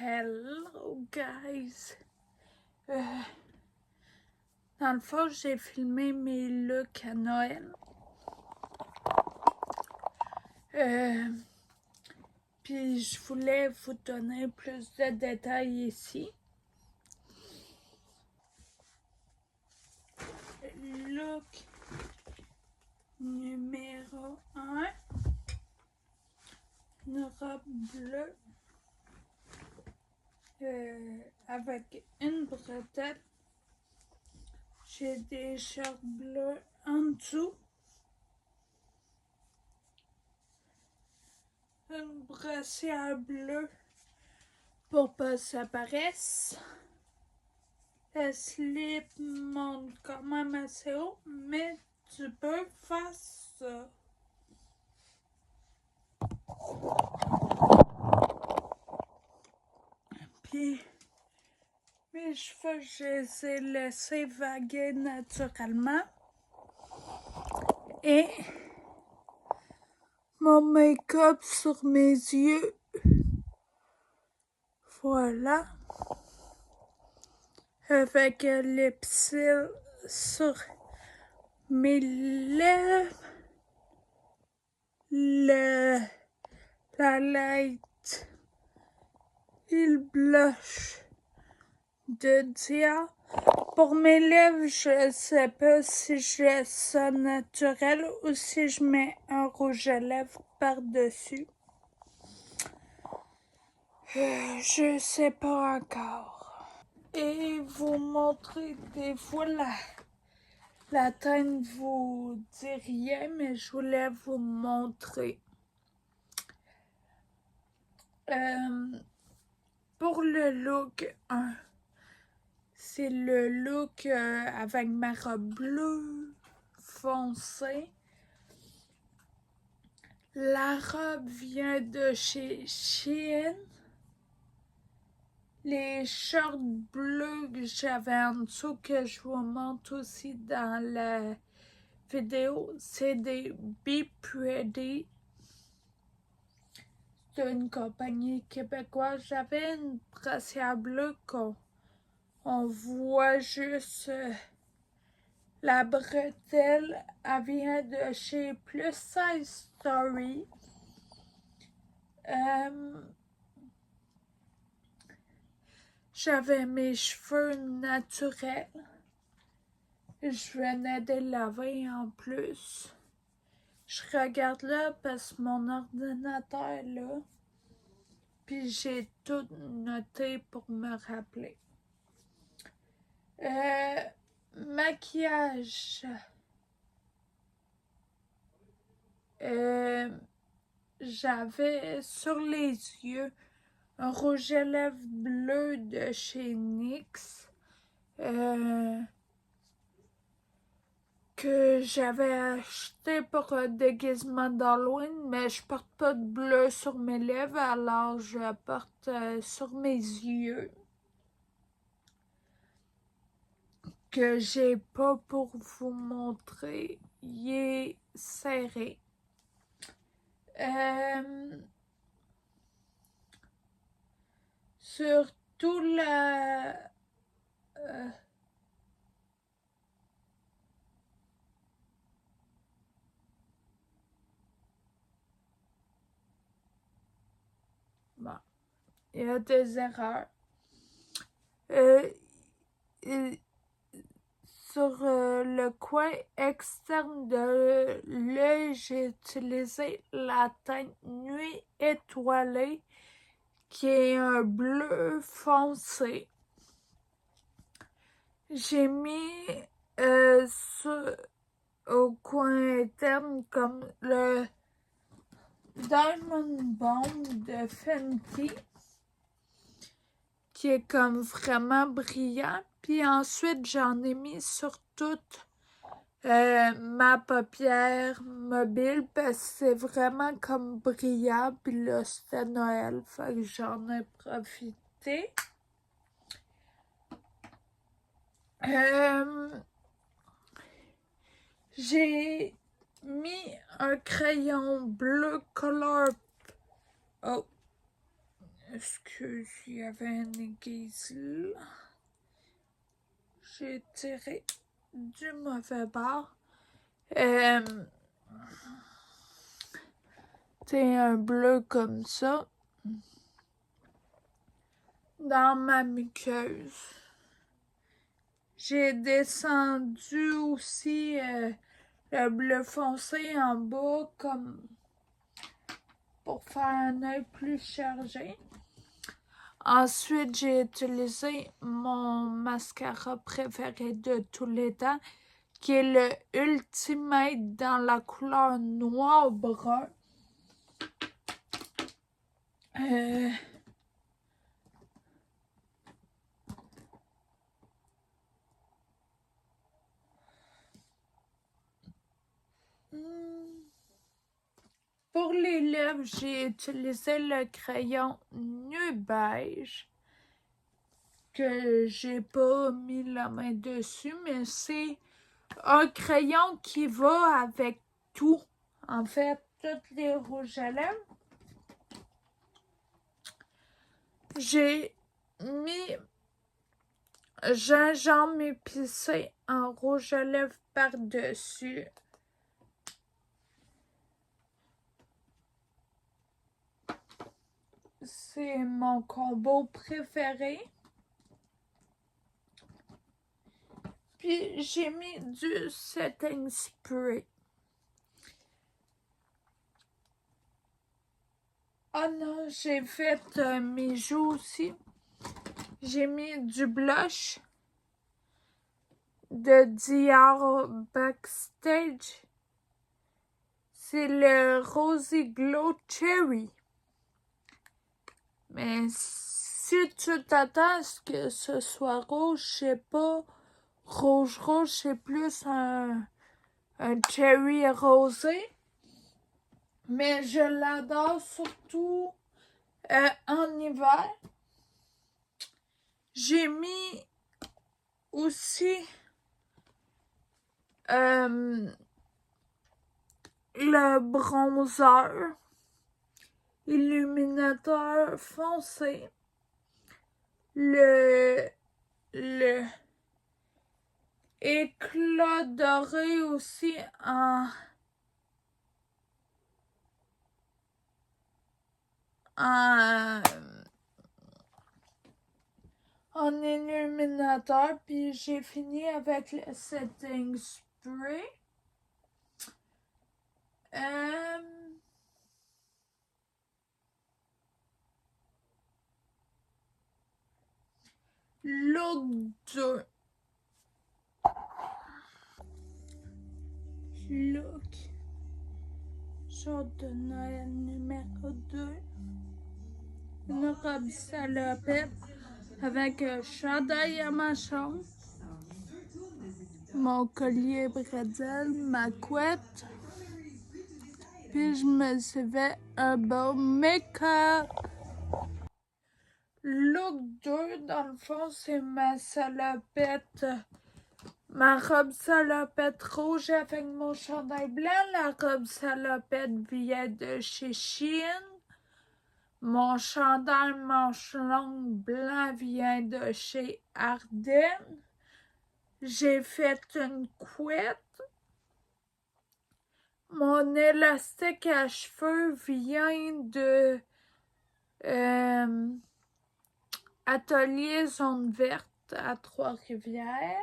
Hello guys! Dans le fond, j'ai filmé mes looks à Noël. Puis je voulais vous donner plus de détails ici. Look numéro 1. Une robe bleue avec une bretelle. J'ai des shorts bleus en dessous. Une brassière bleue pour pas que ça paraisse. Le slip monte quand même assez haut, mais tu peux faire ça. Puis mes cheveux, je les ai laissés vaguer naturellement. Et mon make-up sur mes yeux. Voilà. Avec le lipsil sur mes lèvres. La light et le blush de Dia. Pour mes lèvres, je sais pas si je laisse ça naturel ou si je mets un rouge à lèvres par-dessus. Je sais pas encore. Et vous montrer des fois la teinte vous dit rien, mais je voulais vous montrer. Pour le look 1, c'est le look avec ma robe bleue foncée. La robe vient de chez Shein. Les shorts bleus que j'avais en dessous, que je vous montre aussi dans la vidéo, c'est des Be Pretty. C'est une compagnie québécoise. J'avais une brassière bleue qu'on voit juste la bretelle. Elle vient de chez Plus Size Story. J'avais mes cheveux naturels. Je venais de les laver en plus. Je regarde là parce que mon ordinateur est là. Puis j'ai tout noté pour me rappeler. Maquillage. J'avais sur les yeux un rouge à lèvres bleu de chez NYX. Que j'avais acheté pour un déguisement d'Halloween, mais je porte pas de bleu sur mes lèvres, alors je porte sur mes yeux. Que j'ai pas pour vous montrer. Il est serré. Surtout la... Bon, il y a des erreurs. Sur le coin externe de l'œil, j'ai utilisé la teinte Nuit étoilée qui est un bleu foncé. J'ai mis au coin interne comme le Diamond Bomb de Fenty qui est comme vraiment brillant. Puis ensuite, j'en ai mis sur toute ma paupière mobile parce que c'est vraiment comme brillant. Puis là, c'était Noël, fait que j'en ai profité. J'ai mis un crayon bleu color... Oh! Excuse, il y avait une aiguise là. J'ai tiré du mauvais bord. C'est un bleu comme ça dans ma muqueuse. J'ai descendu aussi le bleu foncé en bas comme pour faire un œil plus chargé. Ensuite, j'ai utilisé mon mascara préféré de tous les temps, qui est le Ultimate dans la couleur noir-brun. Pour les lèvres, j'ai utilisé le crayon nu beige que j'ai pas mis la main dessus, mais c'est un crayon qui va avec tout. En fait, tous les rouges à lèvres. J'ai mis gingembre épicé en rouge à lèvres par-dessus. C'est mon combo préféré. Puis j'ai mis du setting spray. Oh non, j'ai fait mes joues aussi. J'ai mis du blush de Dior Backstage. C'est le Rosy Glow Cherry. Mais si tu t'attends à ce que ce soit rouge, c'est pas rouge, c'est plus un cherry rosé. Mais je l'adore surtout en hiver. J'ai mis aussi le bronzer illuminateur foncé, le éclat doré aussi en illuminateur, puis j'ai fini avec le setting spray. Look 2. Look. Jour de Noël numéro 2. Une robe salopette avec un chandail à ma chambre. Mon collier bretelle, ma couette. Puis je me suis fait un beau make-up. Look 2, dans le fond, c'est ma salopette. Ma robe salopette rouge avec mon chandail blanc. La robe salopette vient de chez Shein. Mon chandail manche longue blanc vient de chez Ardennes. J'ai fait une couette. Mon élastique à cheveux vient de Atelier Zone Verte à Trois-Rivières.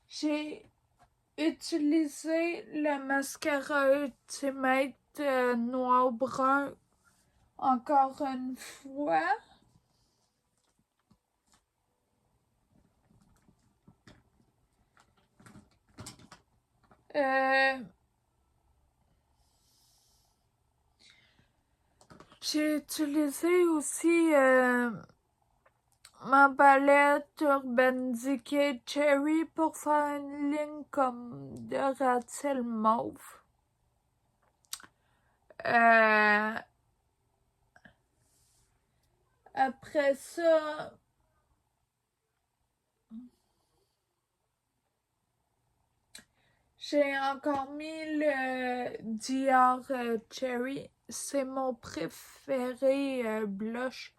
J'ai utilisé le mascara Ultimate noir-brun encore une fois. J'ai utilisé aussi ma palette Urban Decay Cherry pour faire une ligne comme de ratil mauve. Après ça, J'ai encore mis le Dior Cherry. C'est mon préféré blush.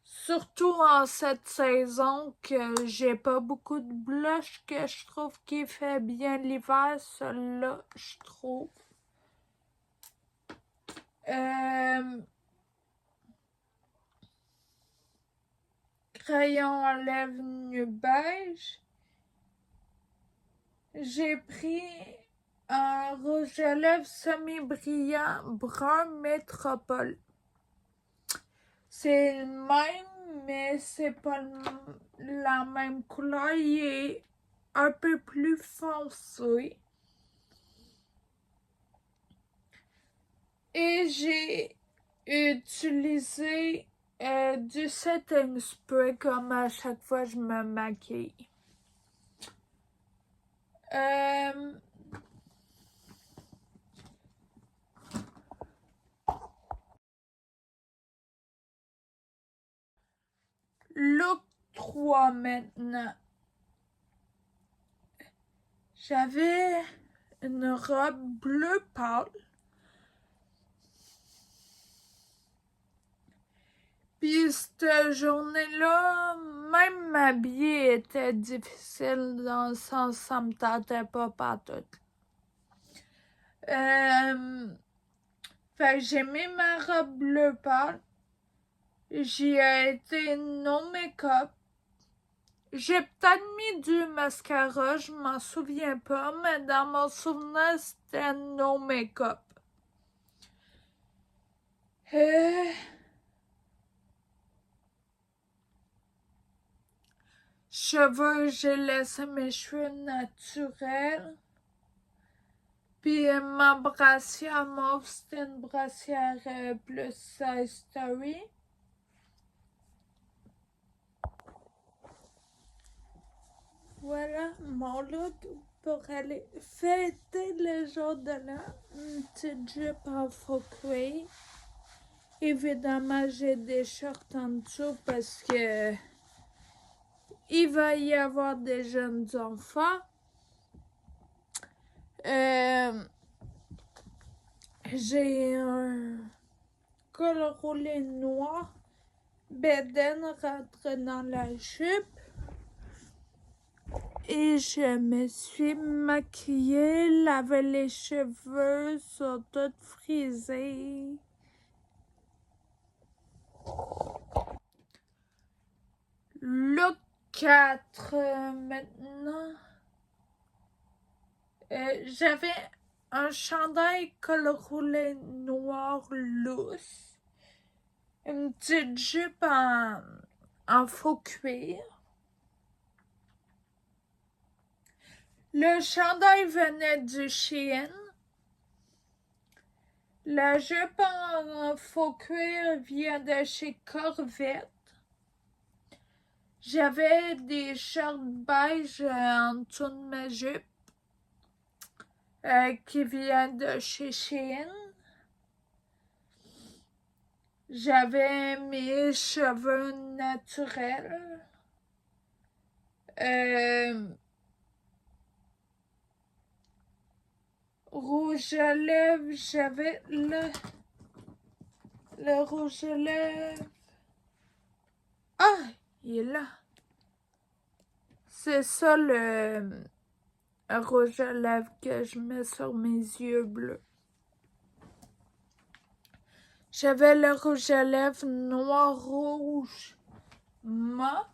Surtout en cette saison que j'ai pas beaucoup de blush que je trouve qui fait bien l'hiver. Celui-là, je trouve. Crayon à lèvres nu beige. J'ai pris un rouge à lèvres semi-brillant brun métropole. C'est le même, mais c'est pas la même couleur. Il est un peu plus foncé. Et j'ai utilisé du setting spray comme à chaque fois je me maquille. Look 3 maintenant. J'avais une robe bleu pâle. Puis cette journée-là, même m'habiller était difficile dans le sens ça me tentait pas partout. Fait que j'ai mis ma robe bleu pâle. J'y ai été no make-up. J'ai peut-être mis du mascara, je m'en souviens pas, mais dans mon souvenir, c'était no make-up. Cheveux, j'ai laissé mes cheveux naturels. Puis ma brassière mauve, c'était une brassière plus size story. Voilà mon look pour aller fêter le jour de l'an. Une petite jupe en faux cuir. Évidemment, j'ai des shorts en dessous parce que il va y avoir des jeunes enfants. J'ai un col roulé noir. Bédaine rentre dans la jupe. Et je me suis maquillée, lavé les cheveux, sont tous frisés. Look 4 maintenant. J'avais un chandail col roulé noir lousse. Une petite jupe en faux cuir. Le chandail venait du Shein. La jupe en faux cuir vient de chez Corvette. J'avais des shorts beige en dessous de ma jupe qui vient de chez Shein. J'avais mes cheveux naturels. Rouge à lèvres, j'avais le rouge à lèvres. Ah, il est là. C'est ça le rouge à lèvres que je mets sur mes yeux bleus. J'avais le rouge à lèvres noir rouge mat.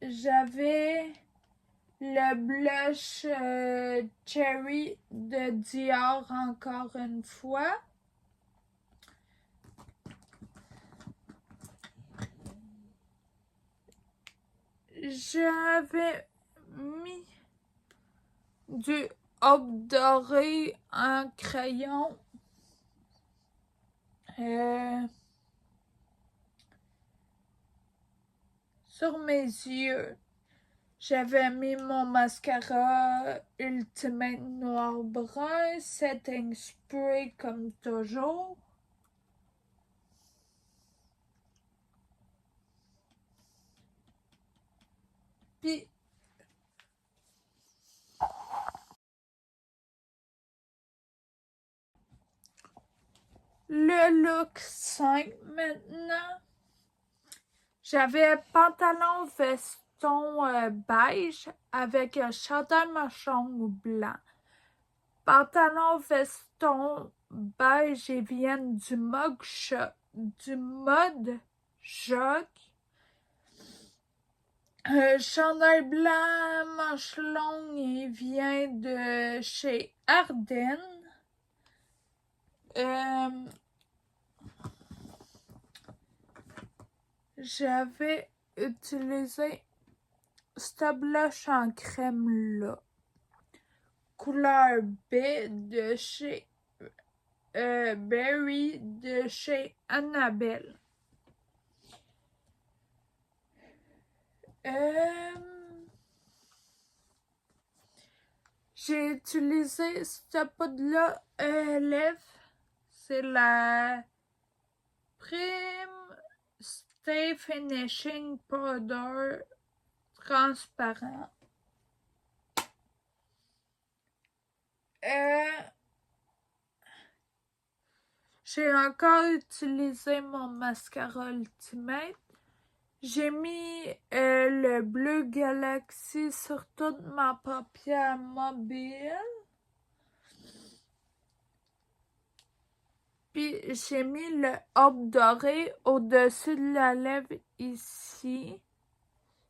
J'avais le blush cherry de Dior encore une fois. J'avais mis du haupe doré en crayon. Sur mes yeux. J'avais mis mon mascara Ultimate Noir Brun, setting spray comme toujours. Puis le look 5 maintenant. J'avais pantalon veston beige avec un chandail manchon blanc. Pantalon veston beige et viennent du mode jog. Chandail blanc manche longue et vient de chez Ardennes. J'avais utilisé ce blush en crème là, couleur B de chez Berry de chez Annabelle. J'ai utilisé cette poudre-là lèvres. C'est la Prime Stay Finishing Powder transparent. J'ai encore utilisé mon mascara Ultimate. J'ai mis le bleu Galaxy sur toute ma paupière mobile. Puis j'ai mis le haupe doré au-dessus de la lèvre ici.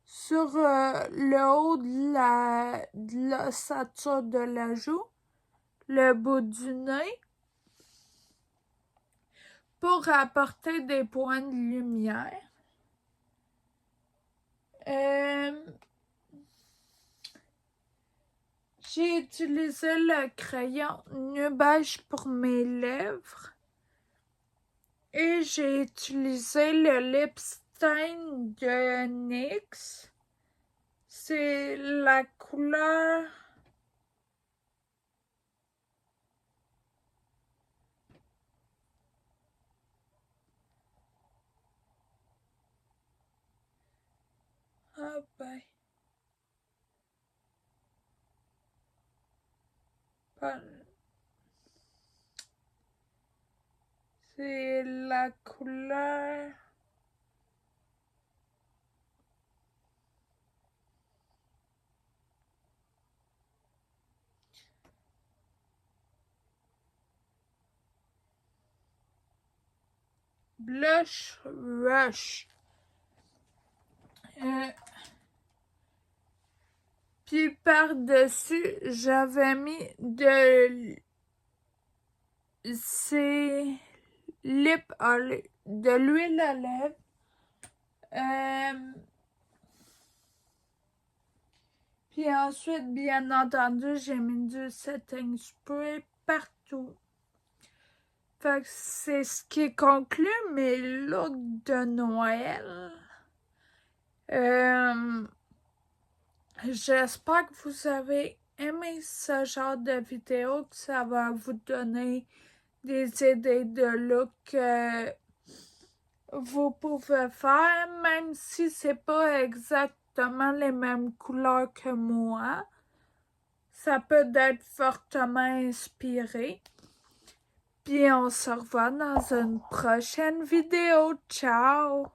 Sur le haut de l'ossature de la joue. Le bout du nez. Pour apporter des points de lumière. J'ai utilisé le crayon nu beige pour mes lèvres. Et j'ai utilisé le lip stain de NYX. C'est la couleur c'est la couleur Blush Rush. Puis par-dessus, j'avais mis de l'huile à lèvres. Puis ensuite, bien entendu, j'ai mis du setting spray partout. Fait que c'est ce qui conclut mes looks de Noël. J'espère que vous avez aimé ce genre de vidéo, que ça va vous donner des idées de look que vous pouvez faire, même si c'est pas exactement les mêmes couleurs que moi. Ça peut être fortement inspiré. Puis on se revoit dans une prochaine vidéo. Ciao!